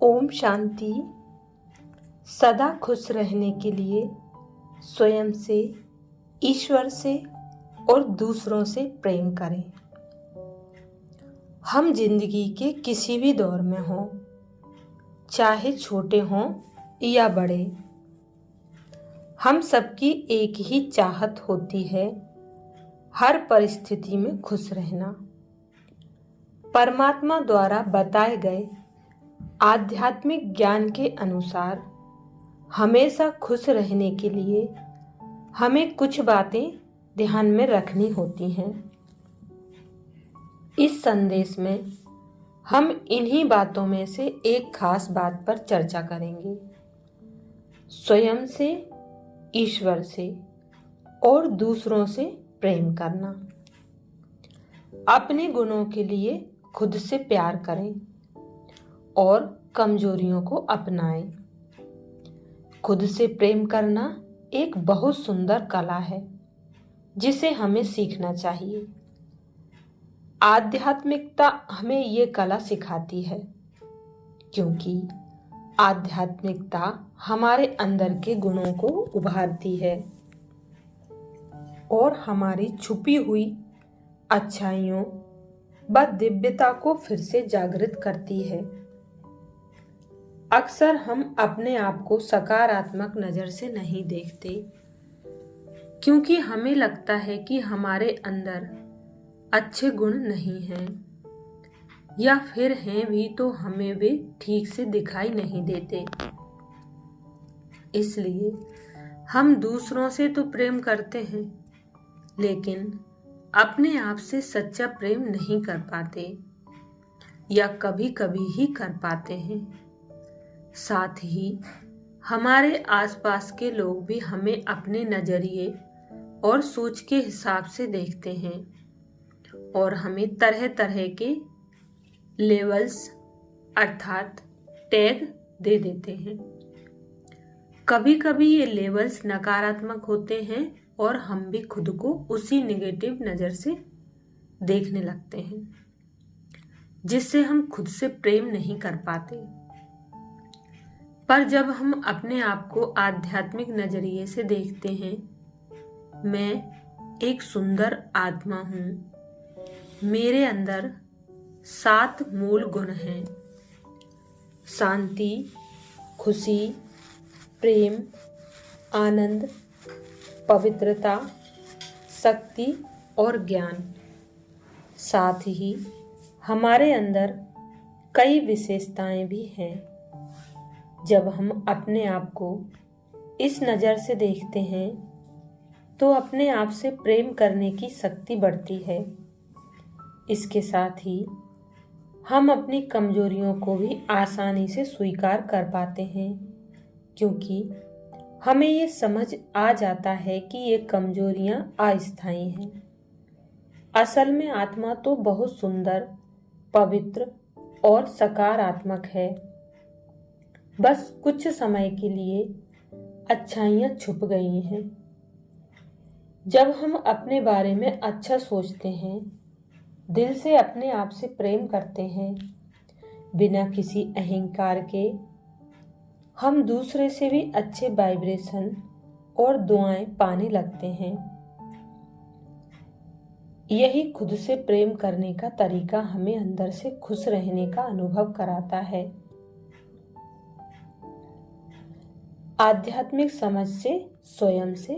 ओम शांति। सदा खुश रहने के लिए स्वयं से, ईश्वर से और दूसरों से प्रेम करें। हम जिंदगी के किसी भी दौर में हों, चाहे छोटे हों या बड़े, हम सबकी एक ही चाहत होती है, हर परिस्थिति में खुश रहना। परमात्मा द्वारा बताए गए आध्यात्मिक ज्ञान के अनुसार हमेशा खुश रहने के लिए हमें कुछ बातें ध्यान में रखनी होती हैं। इस संदेश में हम इन्हीं बातों में से एक खास बात पर चर्चा करेंगे। स्वयं से, ईश्वर से और दूसरों से प्रेम करना। अपने गुणों के लिए खुद से प्यार करें और कमजोरियों को अपनाएं। खुद से प्रेम करना एक बहुत सुंदर कला है जिसे हमें सीखना चाहिए। आध्यात्मिकता हमें ये कला सिखाती है, क्योंकि आध्यात्मिकता हमारे अंदर के गुणों को उभारती है और हमारी छुपी हुई अच्छाइयों व दिव्यता को फिर से जागृत करती है। अक्सर हम अपने आप को सकारात्मक नजर से नहीं देखते, क्योंकि हमें लगता है कि हमारे अंदर अच्छे गुण नहीं हैं, या फिर हैं भी तो हमें वे ठीक से दिखाई नहीं देते। इसलिए हम दूसरों से तो प्रेम करते हैं, लेकिन अपने आप से सच्चा प्रेम नहीं कर पाते, या कभी कभी ही कर पाते हैं। साथ ही हमारे आसपास के लोग भी हमें अपने नजरिए और सोच के हिसाब से देखते हैं और हमें तरह तरह के लेवल्स अर्थात टैग दे देते हैं। कभी कभी ये लेवल्स नकारात्मक होते हैं और हम भी खुद को उसी नेगेटिव नजर से देखने लगते हैं, जिससे हम खुद से प्रेम नहीं कर पाते। पर जब हम अपने आप को आध्यात्मिक नजरिए से देखते हैं, मैं एक सुंदर आत्मा हूँ, मेरे अंदर 7 मूल गुण हैं: शांति, खुशी, प्रेम, आनंद, पवित्रता, शक्ति और ज्ञान। साथ ही हमारे अंदर कई विशेषताएं भी हैं। जब हम अपने आप को इस नज़र से देखते हैं तो अपने आप से प्रेम करने की शक्ति बढ़ती है। इसके साथ ही हम अपनी कमजोरियों को भी आसानी से स्वीकार कर पाते हैं, क्योंकि हमें ये समझ आ जाता है कि ये कमजोरियां अस्थायी हैं। असल में आत्मा तो बहुत सुंदर, पवित्र और सकारात्मक है। बस कुछ समय के लिए अच्छाइयाँ छुप गई हैं। जब हम अपने बारे में अच्छा सोचते हैं, दिल से अपने आप से प्रेम करते हैं, बिना किसी अहंकार के, हम दूसरे से भी अच्छे वाइब्रेशन और दुआएं पाने लगते हैं। यही खुद से प्रेम करने का तरीका हमें अंदर से खुश रहने का अनुभव कराता है। आध्यात्मिक समझ से स्वयं से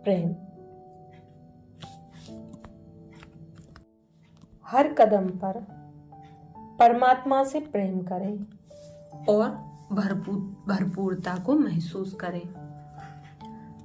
प्रेम। हर कदम पर परमात्मा से प्रेम करें और भरपूरता को महसूस करें।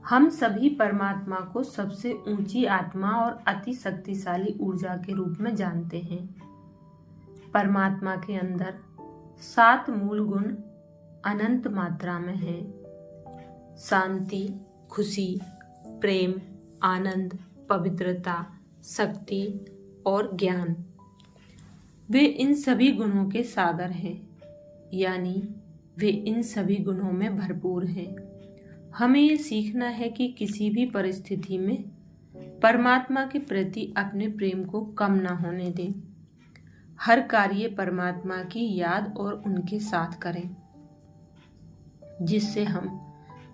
हम सभी परमात्मा को सबसे ऊंची आत्मा और अति शक्तिशाली ऊर्जा के रूप में जानते हैं। परमात्मा के अंदर 7 मूल गुण अनंत मात्रा में हैं: शांति, खुशी, प्रेम, आनंद, पवित्रता, शक्ति और ज्ञान। वे इन सभी गुणों के सागर हैं, यानी वे इन सभी गुणों में भरपूर हैं। हमें ये सीखना है कि किसी भी परिस्थिति में परमात्मा के प्रति अपने प्रेम को कम ना होने दें। हर कार्य परमात्मा की याद और उनके साथ करें, जिससे हम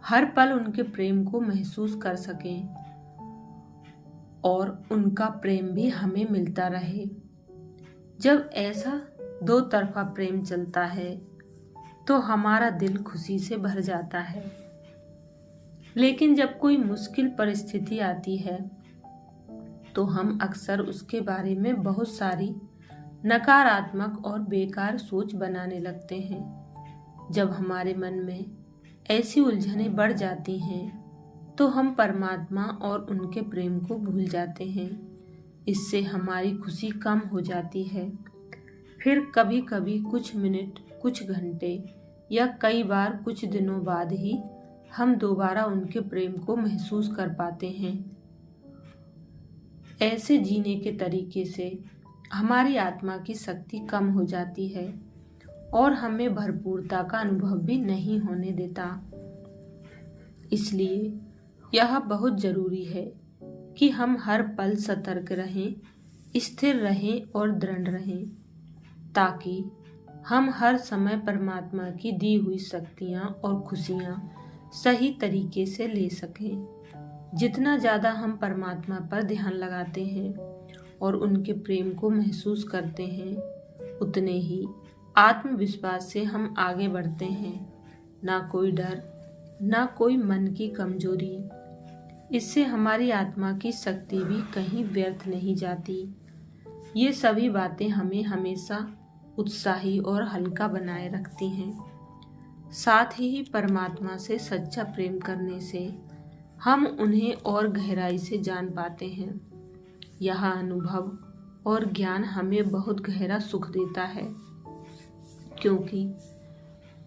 हर पल उनके प्रेम को महसूस कर सकें और उनका प्रेम भी हमें मिलता रहे। जब ऐसा दो तरफा प्रेम चलता है तो हमारा दिल खुशी से भर जाता है। लेकिन जब कोई मुश्किल परिस्थिति आती है तो हम अक्सर उसके बारे में बहुत सारी नकारात्मक और बेकार सोच बनाने लगते हैं। जब हमारे मन में ऐसी उलझनें बढ़ जाती हैं तो हम परमात्मा और उनके प्रेम को भूल जाते हैं। इससे हमारी खुशी कम हो जाती है। फिर कभी कभी कुछ मिनट, कुछ घंटे या कई बार कुछ दिनों बाद ही हम दोबारा उनके प्रेम को महसूस कर पाते हैं। ऐसे जीने के तरीके से हमारी आत्मा की शक्ति कम हो जाती है और हमें भरपूरता का अनुभव भी नहीं होने देता। इसलिए यह बहुत जरूरी है कि हम हर पल सतर्क रहें, स्थिर रहें और दृढ़ रहें, ताकि हम हर समय परमात्मा की दी हुई शक्तियाँ और खुशियाँ सही तरीके से ले सकें। जितना ज़्यादा हम परमात्मा पर ध्यान लगाते हैं और उनके प्रेम को महसूस करते हैं, उतने ही आत्मविश्वास से हम आगे बढ़ते हैं। ना कोई डर, ना कोई मन की कमजोरी। इससे हमारी आत्मा की शक्ति भी कहीं व्यर्थ नहीं जाती। ये सभी बातें हमें हमेशा उत्साही और हल्का बनाए रखती हैं। साथ ही परमात्मा से सच्चा प्रेम करने से हम उन्हें और गहराई से जान पाते हैं। यह अनुभव और ज्ञान हमें बहुत गहरा सुख देता है, क्योंकि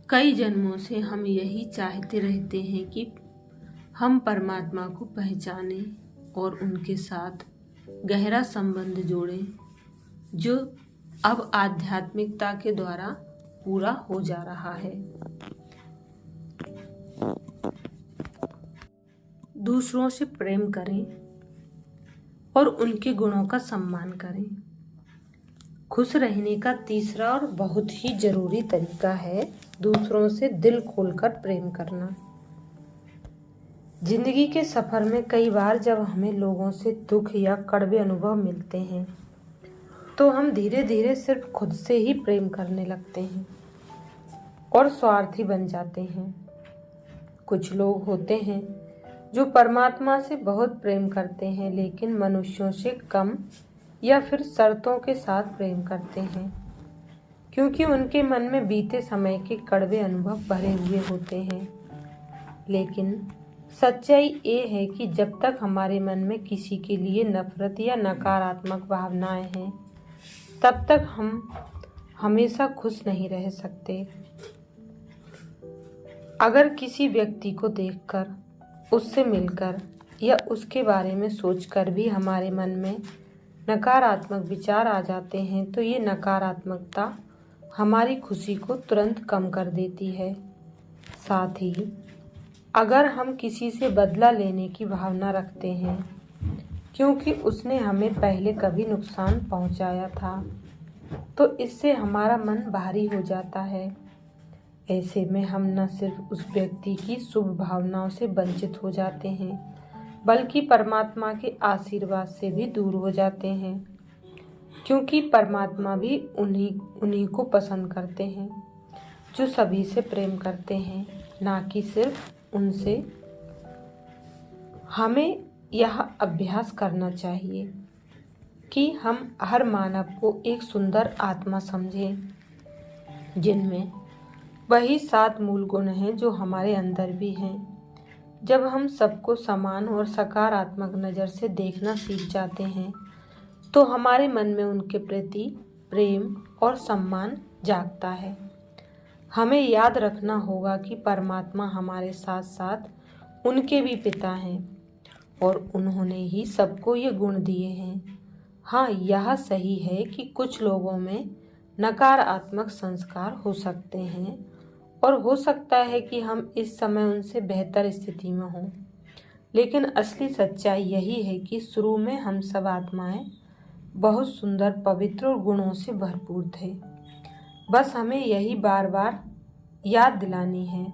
कई जन्मों से हम यही चाहते रहते हैं कि हम परमात्मा को पहचानें और उनके साथ गहरा संबंध जोड़ें, जो अब आध्यात्मिकता के द्वारा पूरा हो जा रहा है। दूसरों से प्रेम करें और उनके गुणों का सम्मान करें। खुश रहने का तीसरा और बहुत ही जरूरी तरीका है दूसरों से दिल खोलकर प्रेम करना। जिंदगी के सफर में कई बार जब हमें लोगों से दुख या कड़वे अनुभव मिलते हैं तो हम धीरे धीरे सिर्फ खुद से ही प्रेम करने लगते हैं और स्वार्थी बन जाते हैं। कुछ लोग होते हैं जो परमात्मा से बहुत प्रेम करते हैं, लेकिन मनुष्यों से कम या फिर शर्तों के साथ प्रेम करते हैं, क्योंकि उनके मन में बीते समय के कड़वे अनुभव भरे हुए होते हैं। लेकिन सच्चाई ये है कि जब तक हमारे मन में किसी के लिए नफरत या नकारात्मक भावनाएं हैं, तब तक हम हमेशा खुश नहीं रह सकते। अगर किसी व्यक्ति को देखकर, उससे मिलकर या उसके बारे में सोचकर भी हमारे मन में नकारात्मक विचार आ जाते हैं तो ये नकारात्मकता हमारी खुशी को तुरंत कम कर देती है। साथ ही अगर हम किसी से बदला लेने की भावना रखते हैं क्योंकि उसने हमें पहले कभी नुकसान पहुंचाया था, तो इससे हमारा मन भारी हो जाता है। ऐसे में हम न सिर्फ उस व्यक्ति की शुभ भावनाओं से वंचित हो जाते हैं, बल्कि परमात्मा के आशीर्वाद से भी दूर हो जाते हैं, क्योंकि परमात्मा भी उन्हीं को पसंद करते हैं जो सभी से प्रेम करते हैं, ना कि सिर्फ उनसे। हमें यह अभ्यास करना चाहिए कि हम हर मानव को एक सुंदर आत्मा समझें, जिनमें वही 7 मूल गुण हैं जो हमारे अंदर भी हैं। जब हम सबको समान और सकारात्मक नज़र से देखना सीख जाते हैं तो हमारे मन में उनके प्रति प्रेम और सम्मान जागता है। हमें याद रखना होगा कि परमात्मा हमारे साथ साथ उनके भी पिता हैं और उन्होंने ही सबको ये गुण दिए हैं। हाँ, यह सही है कि कुछ लोगों में नकारात्मक संस्कार हो सकते हैं और हो सकता है कि हम इस समय उनसे बेहतर स्थिति में हों, लेकिन असली सच्चाई यही है कि शुरू में हम सब आत्माएं बहुत सुंदर, पवित्र और गुणों से भरपूर थे। बस हमें यही बार बार याद दिलानी है।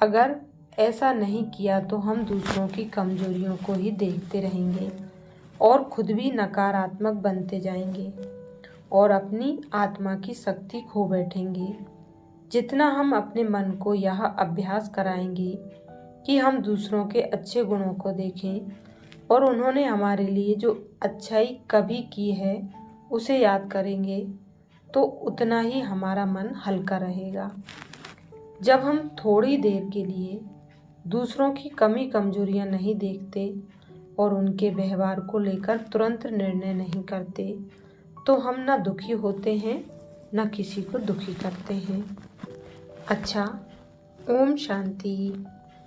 अगर ऐसा नहीं किया तो हम दूसरों की कमजोरियों को ही देखते रहेंगे और खुद भी नकारात्मक बनते जाएंगे और अपनी आत्मा की शक्ति खो बैठेंगे। जितना हम अपने मन को यह अभ्यास कराएंगे कि हम दूसरों के अच्छे गुणों को देखें और उन्होंने हमारे लिए जो अच्छाई कभी की है उसे याद करेंगे, तो उतना ही हमारा मन हल्का रहेगा। जब हम थोड़ी देर के लिए दूसरों की कमी कमजोरियां नहीं देखते और उनके व्यवहार को लेकर तुरंत निर्णय नहीं करते, तो हम न दुखी होते हैं न किसी को दुखी करते हैं। अच्छा, ओम शांति।